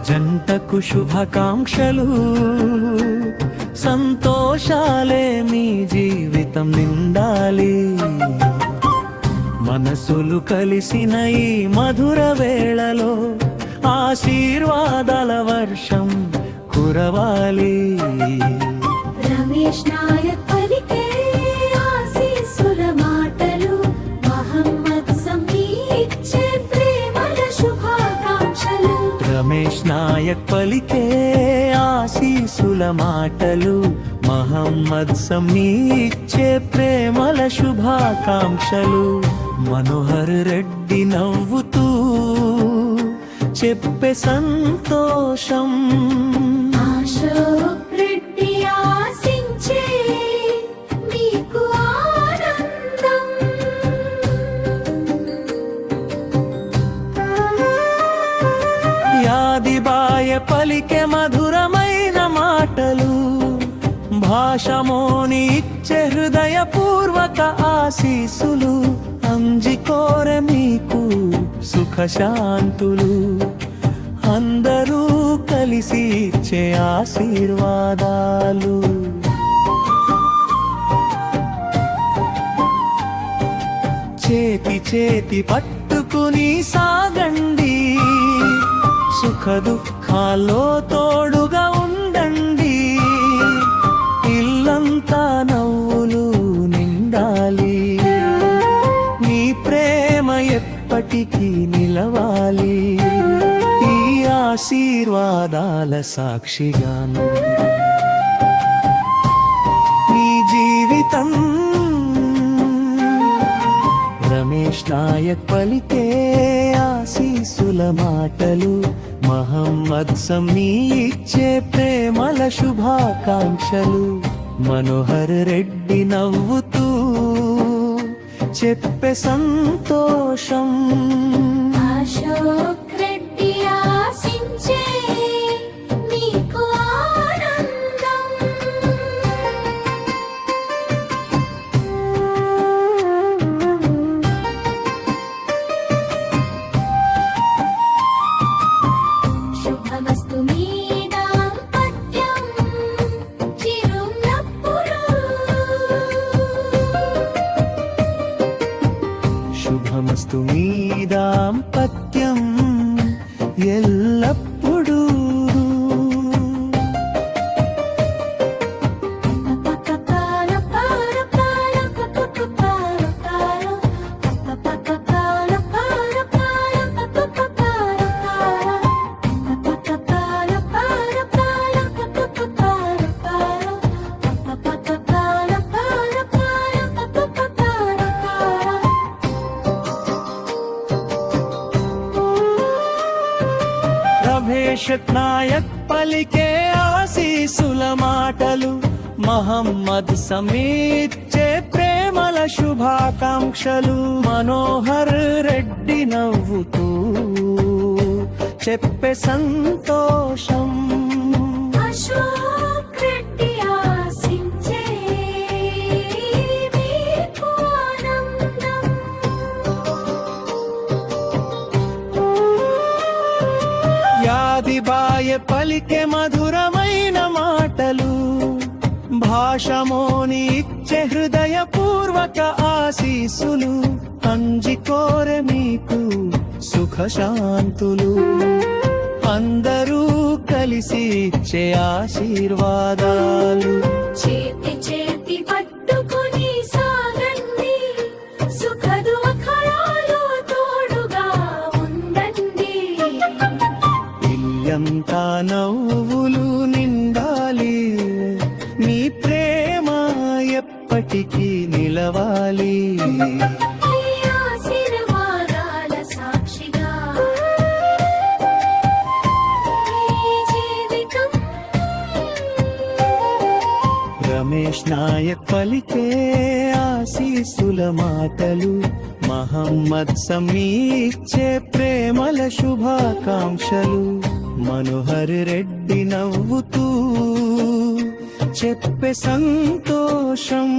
జంటకు శుభాకాంక్షలు, సంతోషాలే మీ జీవితం నిండాలి. మనసులు కలిసిన ఈ మధుర వేళలో ఆశీర్వాదాల వర్షం కురవాలి. రమేష్ నాయక్ పలికే ఆశీస్సుల మాటలు, మహమ్మద్ సమీ ఇచ్చే ప్రేమల శుభాకాంక్షలు. రమేష్ నాయక్ పలికే ఆశీస్సుల మాటలు, మహమ్మద్ సమీ ఇచ్చే ప్రేమల శుభాకాంక్షలు. మనోహర్ రెడ్డి నవ్వుతూ చెప్పే సంతోషం, అశోక్ రెడ్డి ఆశించే మీకు ఆనందం. యాదిబాయ పలికే మధురమైన మాటలు, భాషమోని ఇచ్చే హృదయపూర్వక ఆశీస్సులు. అంజి కోరె మీకు సుఖశాంతులు, అందరూ కలిసి ఇచ్చే ఆశీర్వాదాలు. చేతి చేతి పట్టుకుని సాగండి, సుఖ దుఃఖాల్లో తోడుగా ఉండండి. ఇల్లంతా నవ్వులు నిండాలి, మీ ప్రేమ ఎప్పటికీ నిలవాలి. ఈ ఆశీర్వాదాల సాక్షిగాను మీ జీవితం. రమేష్ నాయక్ పలికే ఆశీస్సుల మాటలు, మహమ్మద్ సమీ ఇచ్చే ప్రేమల శుభాకాంక్షలు. మనోహర్ రెడ్డి నవ్వుతూ చెప్పే సంతోషం, అశోక్ రెడ్డి ఆశించే మీకు ఆనందం. శుభమస్తు మీ దాంపత్యం చిరునవ్వులు. శుభమస్తు మీ దాంపత్యం ఎల్లప్పుడూ. రమేష్ నాయక్ పలికే ఆశీస్సుల మాటలు, మహమ్మద్ సమీ ఇచ్చే ప్రేమల శుభాకాంక్షలు. మనోహర్ రెడ్డి నవ్వుతూ చెప్పే సంతోషం, అశోక్ రెడ్డి ఆశించే మీకు ఆనందం. యాదిబాయ పలికే మధురమైన మాటలు, భాషమోని ఇచ్చే హృదయపూర్వక ఆశీస్సులు. అంజి కోరె మీకు సుఖశాంతులు, అందరూ కలిసి ఇచ్చే ఆశీర్వాదాలు. చేతి చేతి పట్టుకుని సాగండి, సుఖ దుఃఖాలలో తోడుగా ఉండండి. ఇల్లంతా నవ్వులు నిండాలి, మీ ప్రేమ ఎప్పటికీ నిలవాలి. ఈ ఆశీర్వాదాల సాక్షిగా ఈ జీవితం. రమేష్ నాయక్ పలికే ఆశీస్సుల మాటలు, మహమ్మద్ సమీ ఇచ్చే ప్రేమల శుభాకాంక్షలు. మనోహర్ రెడ్డి నవ్వుతూ చెప్పే సంతోషం.